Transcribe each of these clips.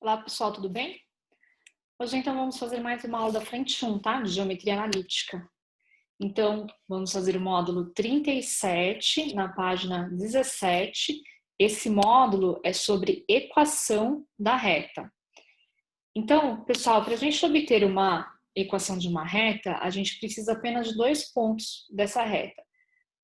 Olá, pessoal, tudo bem? Hoje, então, vamos fazer mais uma aula da frente 1, tá? De geometria analítica. Então, vamos fazer o módulo 37, na página 17. Esse módulo é sobre equação da reta. Então, pessoal, para a gente obter uma equação de uma reta, a gente precisa apenas de 2 pontos dessa reta.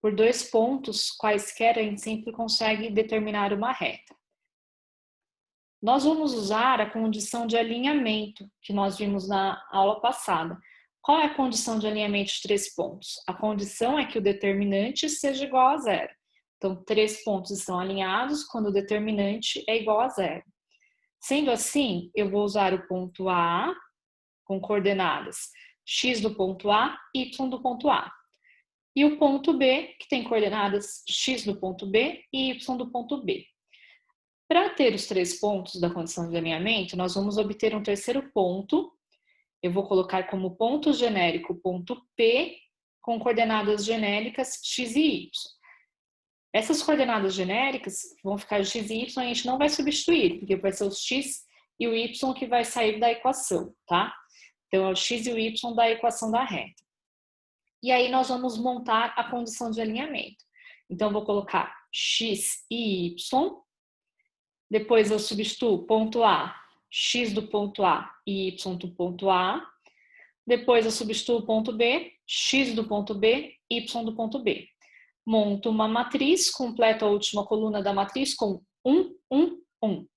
Por 2 pontos, quaisquer, a gente sempre consegue determinar uma reta. Nós vamos usar a condição de alinhamento que nós vimos na aula passada. Qual é a condição de alinhamento de 3 pontos? A condição é que o determinante seja igual a zero. Então, 3 pontos estão alinhados quando o determinante é igual a zero. Sendo assim, eu vou usar o ponto A com coordenadas x do ponto A, y do ponto A. E o ponto B, que tem coordenadas x do ponto B e y do ponto B. Para ter os 3 pontos da condição de alinhamento, nós vamos obter um terceiro ponto. Eu vou colocar como ponto genérico o ponto P, com coordenadas genéricas x e y. Essas coordenadas genéricas vão ficar x e y, a gente não vai substituir, porque vai ser o x e o y que vai sair da equação, tá? Então, é o x e o y da equação da reta. E aí, nós vamos montar a condição de alinhamento. Então, eu vou colocar x e y. Depois eu substituo ponto A, x do ponto A e y do ponto A. Depois eu substituo o ponto B, x do ponto B, y do ponto B. Monto uma matriz, completo a última coluna da matriz com 1, 1, 1.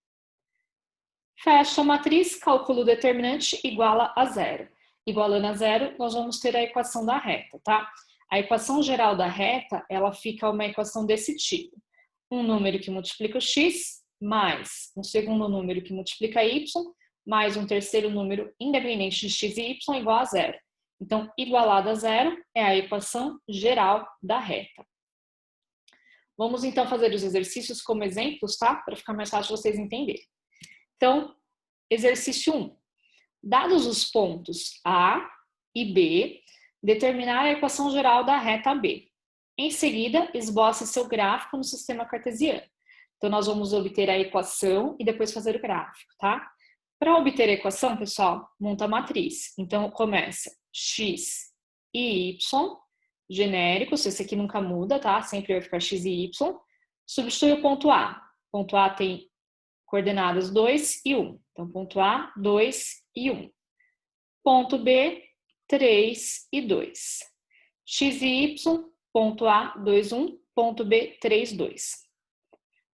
Fecho a matriz, calculo o determinante, iguala a zero. Igualando a zero, nós vamos ter a equação da reta, tá? A equação geral da reta, ela fica uma equação desse tipo. Um número que multiplica o x, mais um segundo número que multiplica y, mais um terceiro número independente de x e y igual a zero. Então, igualado a zero é a equação geral da reta. Vamos então fazer os exercícios como exemplos, tá? Para ficar mais fácil vocês entenderem. Então, exercício 1. Dados os pontos A e B, determinar a equação geral da reta B. Em seguida, esboce seu gráfico no sistema cartesiano. Então, nós vamos obter a equação e depois fazer o gráfico, tá? Para obter a equação, pessoal, monta a matriz. Então, começa x e y, genéricos, esse aqui nunca muda, tá? Sempre vai ficar x e y. Substitui o ponto A. O ponto A tem coordenadas 2 e 1. Então, ponto A, 2 e 1. Ponto B, 3 e 2. X e y, ponto A, 2, 1. Ponto B, 3, 2.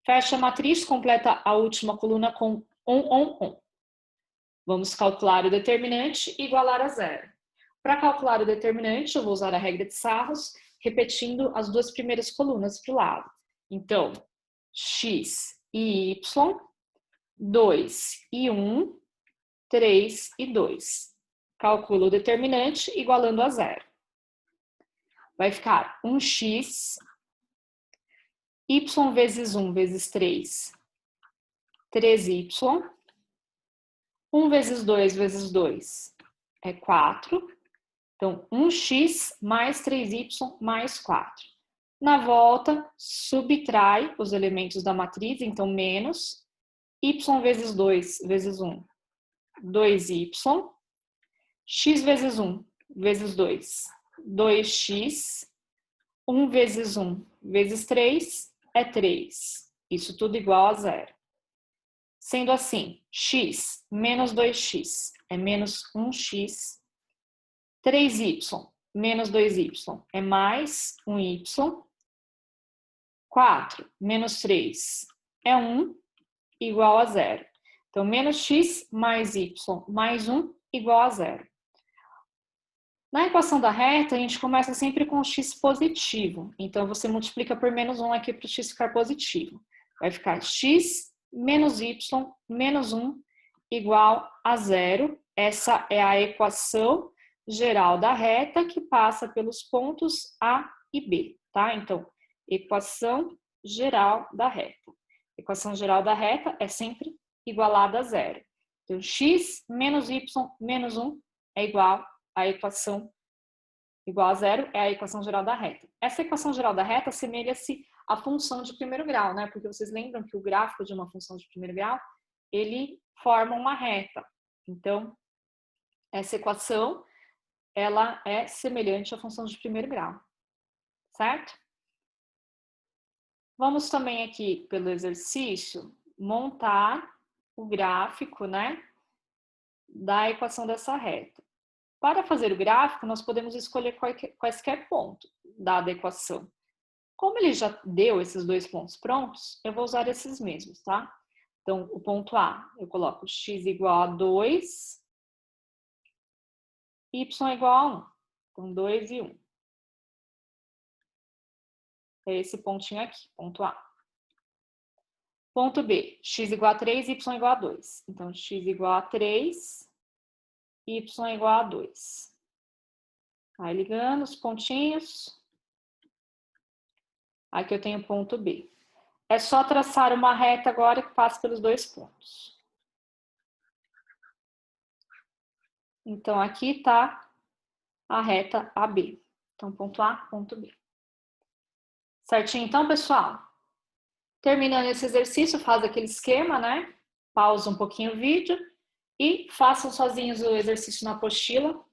Fecha a matriz, completa a última coluna com 1, 1, 1. Vamos calcular o determinante e igualar a zero. Para calcular o determinante, eu vou usar a regra de Sarros, repetindo as duas primeiras colunas para o lado. Então, x e y, 2 e 1, 3 e 2. Calculo o determinante igualando a zero. Vai ficar 1x, y vezes 1 vezes 3, 3y. 1 vezes 2 vezes 2 é 4. Então, 1x mais 3y mais 4. Na volta, subtrai os elementos da matriz, então menos y vezes 2 vezes 1, 2y. X vezes 1 vezes 2, 2x. 1 vezes 1 vezes 3 é 3. Isso tudo igual a zero. Sendo assim, x menos 2x é menos 1x. 3y menos 2y é mais 1y. 4 menos 3 é 1, igual a zero. Então, menos x mais y mais 1 igual a zero. Na equação da reta, a gente começa sempre com x positivo. Então, você multiplica por menos 1 aqui para o x ficar positivo. Vai ficar x menos y menos 1 igual a zero. Essa é a equação geral da reta que passa pelos pontos A e B, tá? Então, equação geral da reta. Equação geral da reta é sempre igualada a zero. Então, x menos y menos 1 é igual à equação igual a zero, é a equação geral da reta. Essa equação geral da reta assemelha-se à função de primeiro grau, né? Porque vocês lembram que o gráfico de uma função de primeiro grau, ele formam uma reta. Então, essa equação, ela é semelhante à função de primeiro grau, certo? Vamos também aqui, pelo exercício, montar o gráfico, né, da equação dessa reta. Para fazer o gráfico, nós podemos escolher quaisquer pontos dada a equação. Como ele já deu esses dois pontos prontos, eu vou usar esses mesmos, tá? Então, o ponto A, eu coloco x igual a 2, y igual a 1. Então, 2 e 1. É esse pontinho aqui, ponto A. Ponto B, x igual a 3, y igual a 2. Então, x igual a 3, y igual a 2. Aí, ligando os pontinhos. Aqui eu tenho ponto B. É só traçar uma reta agora que passa pelos dois pontos. Então, aqui está a reta AB. Então, ponto A, ponto B. Certinho, então, pessoal? Terminando esse exercício, faz aquele esquema, né? Pausa um pouquinho o vídeo e façam sozinhos o exercício na apostila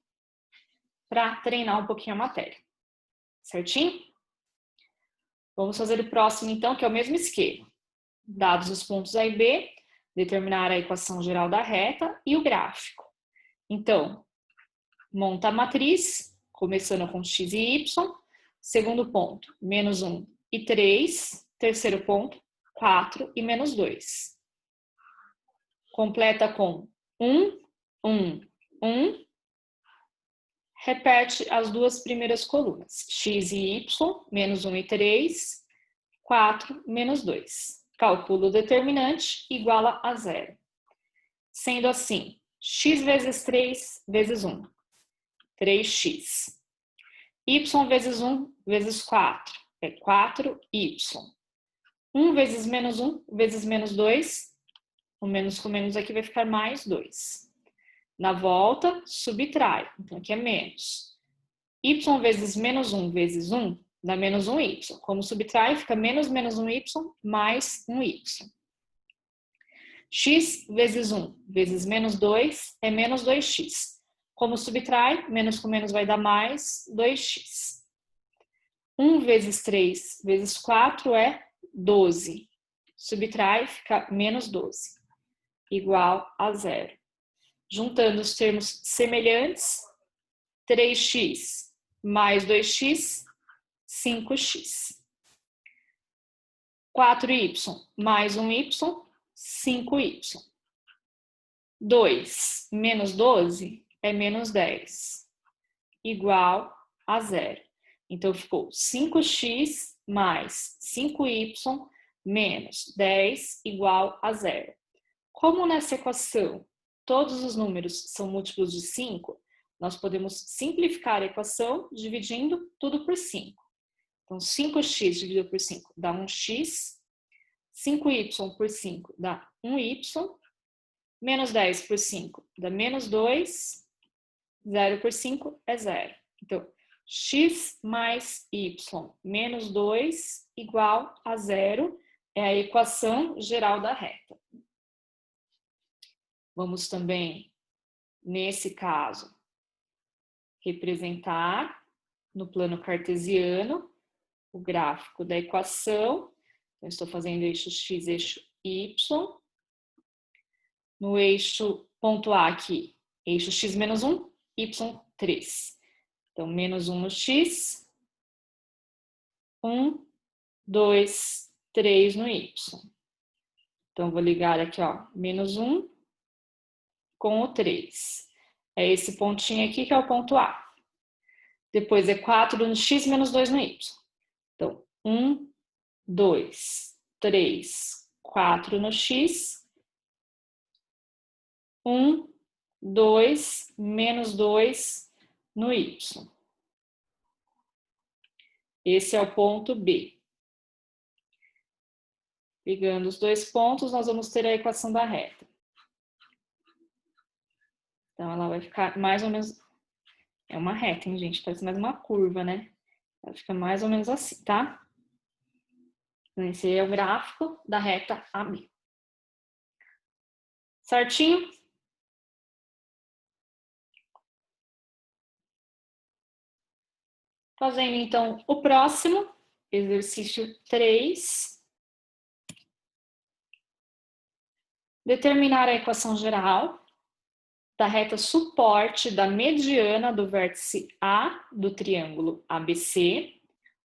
para treinar um pouquinho a matéria. Certinho? Vamos fazer o próximo, então, que é o mesmo esquema. Dados os pontos A e B, determinar a equação geral da reta e o gráfico. Então, monta a matriz, começando com x e y. Segundo ponto, menos 1 e 3. Terceiro ponto, 4 e menos 2. Completa com 1, 1, 1. Repete as duas primeiras colunas, x e y, menos 1 e 3, 4, menos 2. Calcula o determinante, iguala a 0. Sendo assim, x vezes 3 vezes 1, 3x. Y vezes 1 vezes 4, é 4y. 1 vezes menos 1 vezes menos 2, o menos com menos aqui vai ficar mais 2. Na volta, subtrai, então aqui é menos. Y vezes menos 1 vezes 1 dá menos 1y. Como subtrai, fica menos 1y mais 1y. X vezes 1 vezes menos 2 é menos 2x. Como subtrai, menos com menos vai dar mais 2x. 1 vezes 3 vezes 4 é 12. Subtrai, fica menos 12. Igual a 0. Juntando os termos semelhantes, 3x mais 2x, 5x. 4y mais 1y, 5y. 2 menos 12 é menos 10, igual a 0. Então, ficou 5x mais 5y menos 10 igual a 0. Como nessa equação todos os números são múltiplos de 5, nós podemos simplificar a equação dividindo tudo por 5. Então, 5x dividido por 5 dá 1x, 5y por 5 dá 1y, menos 10 por 5 dá menos 2, 0 por 5 é 0. Então, x mais y menos 2 igual a 0 é a equação geral da reta. Vamos também, nesse caso, representar no plano cartesiano o gráfico da equação. Então, estou fazendo eixo x, eixo y. No eixo ponto A aqui, eixo x menos 1, y 3. Então, menos 1 no x, 1, 2, 3 no y. Então, vou ligar aqui, ó, menos 1 com o 3. É esse pontinho aqui que é o ponto A. Depois é 4 no x menos 2 no y. Então, 1, 2, 3, 4 no x. 1, 2, menos 2 no y. Esse é o ponto B. Ligando os dois pontos, nós vamos ter a equação da reta. Então, ela vai ficar mais ou menos... É uma reta, hein, gente? Parece mais uma curva, né? Ela fica mais ou menos assim, tá? Então, esse é o gráfico da reta AB. Certinho? Fazendo, então, o próximo, exercício 3. Determinar a equação geral da reta suporte da mediana do vértice A do triângulo ABC,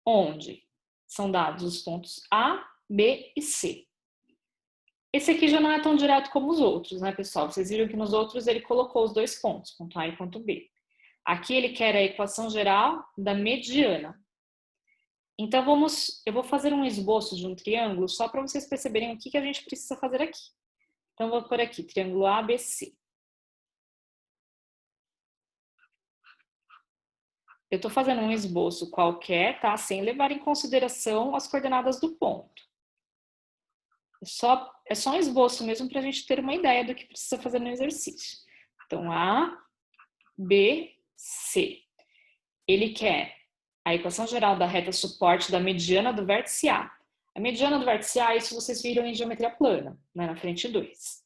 onde são dados os pontos A, B e C. Esse aqui já não é tão direto como os outros, né, pessoal? Vocês viram que nos outros ele colocou os dois pontos, ponto A e ponto B. Aqui ele quer a equação geral da mediana. Então, eu vou fazer um esboço de um triângulo só para vocês perceberem o que a gente precisa fazer aqui. Então, vou pôr aqui, triângulo ABC. Eu estou fazendo um esboço qualquer, tá? Sem levar em consideração as coordenadas do ponto. É só um esboço mesmo para a gente ter uma ideia do que precisa fazer no exercício. Então, A, B, C. Ele quer a equação geral da reta suporte da mediana do vértice A. A mediana do vértice A, isso vocês viram em geometria plana, né, na frente 2.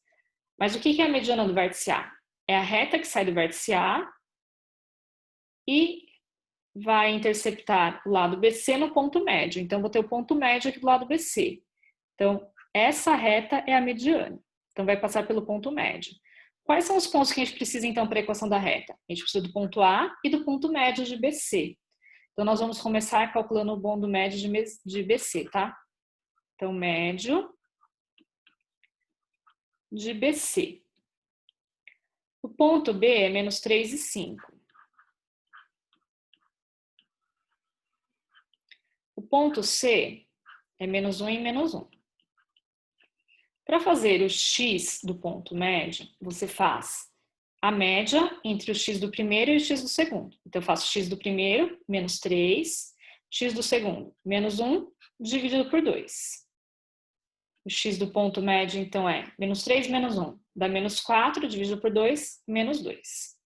Mas o que é a mediana do vértice A? É a reta que sai do vértice A e vai interceptar o lado BC no ponto médio. Então, vou ter o ponto médio aqui do lado BC. Então, essa reta é a mediana. Então, vai passar pelo ponto médio. Quais são os pontos que a gente precisa, então, para a equação da reta? A gente precisa do ponto A e do ponto médio de BC. Então, nós vamos começar calculando o ponto médio de BC, tá? Então, médio de BC. O ponto B é menos 3 e 5. O ponto C é menos 1 e menos 1. Para fazer o x do ponto médio, você faz a média entre o x do primeiro e o x do segundo. Então, eu faço x do primeiro, menos 3, x do segundo, menos 1, dividido por 2. O x do ponto médio, então, é menos 3 menos 1, dá menos 4, dividido por 2, menos 2.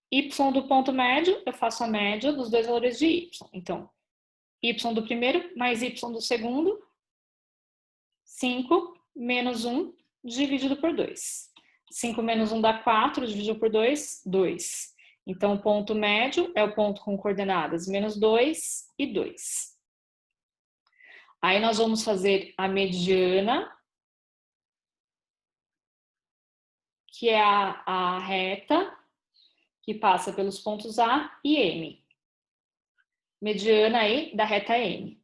Y do ponto médio, eu faço a média dos dois valores de y. Então, y do primeiro mais y do segundo, 5 menos 1 dividido por 2. 5 menos 1 dá 4, dividido por 2, 2. Então, o ponto médio é o ponto com coordenadas menos 2 e 2. Aí, nós vamos fazer a mediana, que é a reta que passa pelos pontos A e M. Mediana aí da reta M.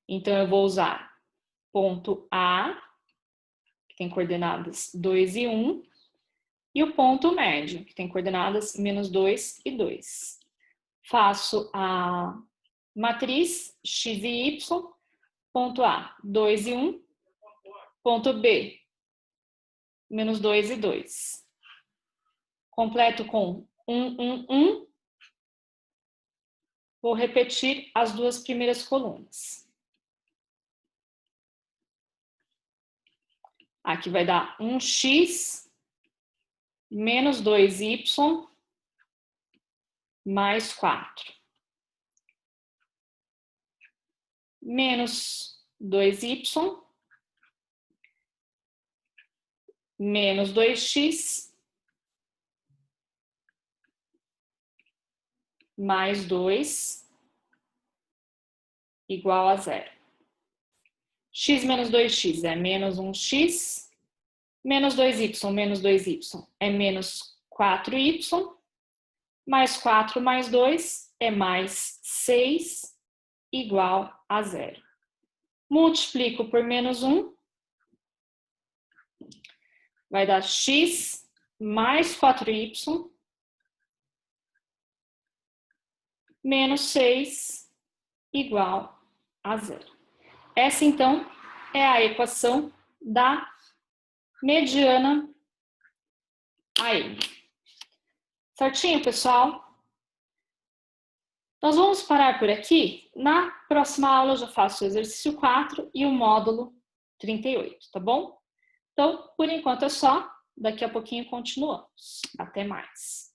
Então, eu vou usar ponto A, que tem coordenadas 2 e 1, e o ponto médio, que tem coordenadas menos 2 e 2. Faço a matriz x e y, ponto A, 2 e 1, ponto B, menos 2 e 2. Completo com 1, 1, 1. Vou repetir as duas primeiras colunas. Aqui vai dar 1x menos 2y mais 4. Menos 2y menos 2x mais 2 igual a 0. X menos 2x é menos 1x, menos 2y é menos 4y, mais 4 mais 2 é mais 6, igual a 0. Multiplico por menos 1, vai dar x mais 4y, menos 6, igual a 0. Essa, então, é a equação da mediana AM. Certinho, pessoal? Nós vamos parar por aqui. Na próxima aula eu já faço o exercício 4 e o módulo 38, tá bom? Então, por enquanto é só. Daqui a pouquinho continuamos. Até mais.